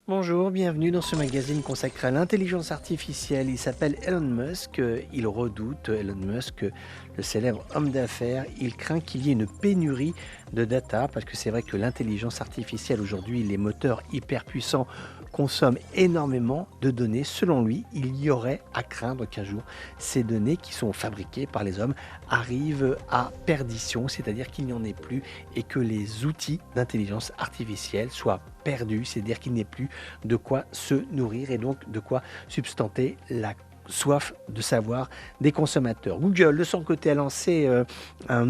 Bonjour, bienvenue dans ce magazine consacré à l'intelligence artificielle. Il s'appelle Elon Musk. Il redoute, Elon Musk, le célèbre homme d'affaires. Il craint qu'il y ait une pénurie de data parce que c'est vrai que l'intelligence artificielle aujourd'hui, les moteurs hyper puissants consomment énormément de données. Selon lui, il y aurait à craindre qu'un jour, ces données qui sont fabriquées par les hommes arrivent à perdition, c'est-à-dire qu'il n'y en ait plus et que les outils d'intelligence artificielle soient perdus, c'est-à-dire qu'il n'y ait plus de quoi se nourrir et donc de quoi substanter la soif de savoir des consommateurs. Google, de son côté, a lancé une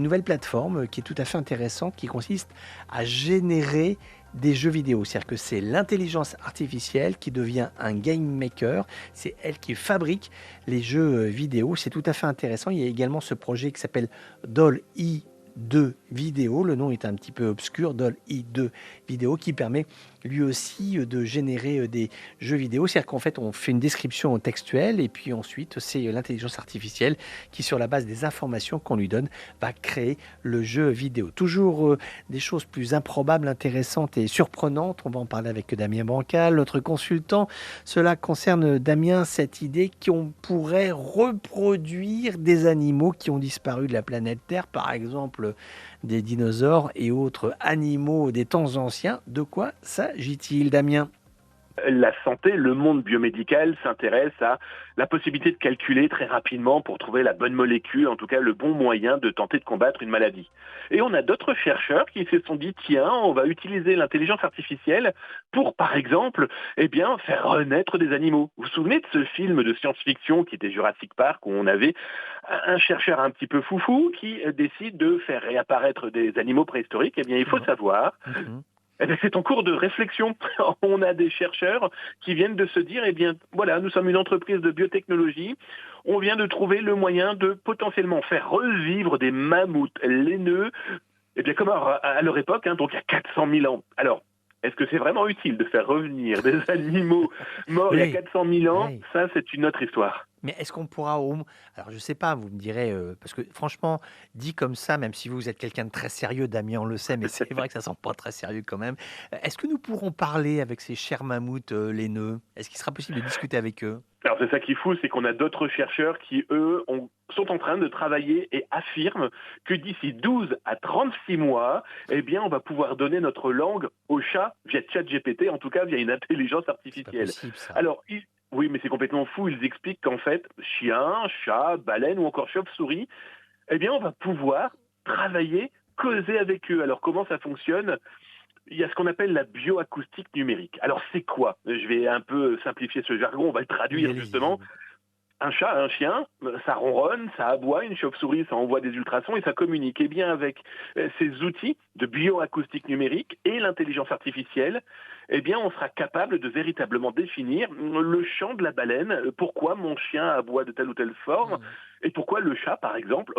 nouvelle plateforme qui est tout à fait intéressante, qui consiste à générer des jeux vidéo. C'est-à-dire que c'est l'intelligence artificielle qui devient un game maker. C'est elle qui fabrique les jeux vidéo. C'est tout à fait intéressant. Il y a également ce projet qui s'appelle DALL-E 2 Vidéo. Le nom est un petit peu obscur, DALL-E 2 Vidéo, qui permet lui aussi de générer des jeux vidéo. C'est-à-dire qu'en fait, on fait une description textuelle et puis ensuite, c'est l'intelligence artificielle qui, sur la base des informations qu'on lui donne, va créer le jeu vidéo. Toujours des choses plus improbables, intéressantes et surprenantes. On va en parler avec Damien Bancal, notre consultant. Cela concerne, Damien, cette idée qu'on pourrait reproduire des animaux qui ont disparu de la planète Terre, par exemple des dinosaures et autres animaux des temps anciens. De quoi s'agit-il, Damien? La santé, le monde biomédical s'intéresse à la possibilité de calculer très rapidement pour trouver la bonne molécule, en tout cas le bon moyen de tenter de combattre une maladie. Et on a d'autres chercheurs qui se sont dit, tiens, on va utiliser l'intelligence artificielle pour, par exemple, faire renaître des animaux. Vous vous souvenez de ce film de science-fiction qui était Jurassic Park, où on avait un chercheur un petit peu foufou qui décide de faire réapparaître des animaux préhistoriques? Eh bien, il faut savoir c'est en cours de réflexion. On a des chercheurs qui viennent de se dire, voilà, nous sommes une entreprise de biotechnologie, on vient de trouver le moyen de potentiellement faire revivre des mammouths laineux, comme à leur époque, donc il y a 400 000 ans. Alors, est-ce que c'est vraiment utile de faire revenir des animaux morts il y a Oui, 400 000 ans? oui. Ça, c'est une autre histoire. Mais est-ce qu'on pourra alors je sais pas, vous me direz, parce que franchement, dit comme ça, même si vous êtes quelqu'un de très sérieux, Damien, on le sait, mais c'est vrai que ça semble pas très sérieux quand même. Est-ce que nous pourrons parler avec ces chers mammouths, laineux? Est-ce qu'il sera possible de discuter avec eux? Alors c'est ça qui est fou, c'est qu'on a d'autres chercheurs qui, eux, sont en train de travailler et affirment que d'ici 12 à 36 mois, on va pouvoir donner notre langue au chat via ChatGPT, en tout cas via une intelligence C'est pas artificielle. possible ça. Alors, oui, mais c'est complètement fou. Ils expliquent qu'en fait, chien, chat, baleine ou encore chauve-souris, on va pouvoir travailler, causer avec eux. Alors comment ça fonctionne? Il y a ce qu'on appelle la bioacoustique numérique. Alors c'est quoi? Je vais un peu simplifier ce jargon, on va le Oui, traduire allez-y. justement. Un chat, un chien, ça ronronne, ça aboie, une chauve-souris, ça envoie des ultrasons et ça communique. Eh bien, avec ces outils de bioacoustique numérique et l'intelligence artificielle, on sera capable de véritablement définir le chant de la baleine, pourquoi mon chien aboie de telle ou telle forme, Mmh. et pourquoi le chat, par exemple,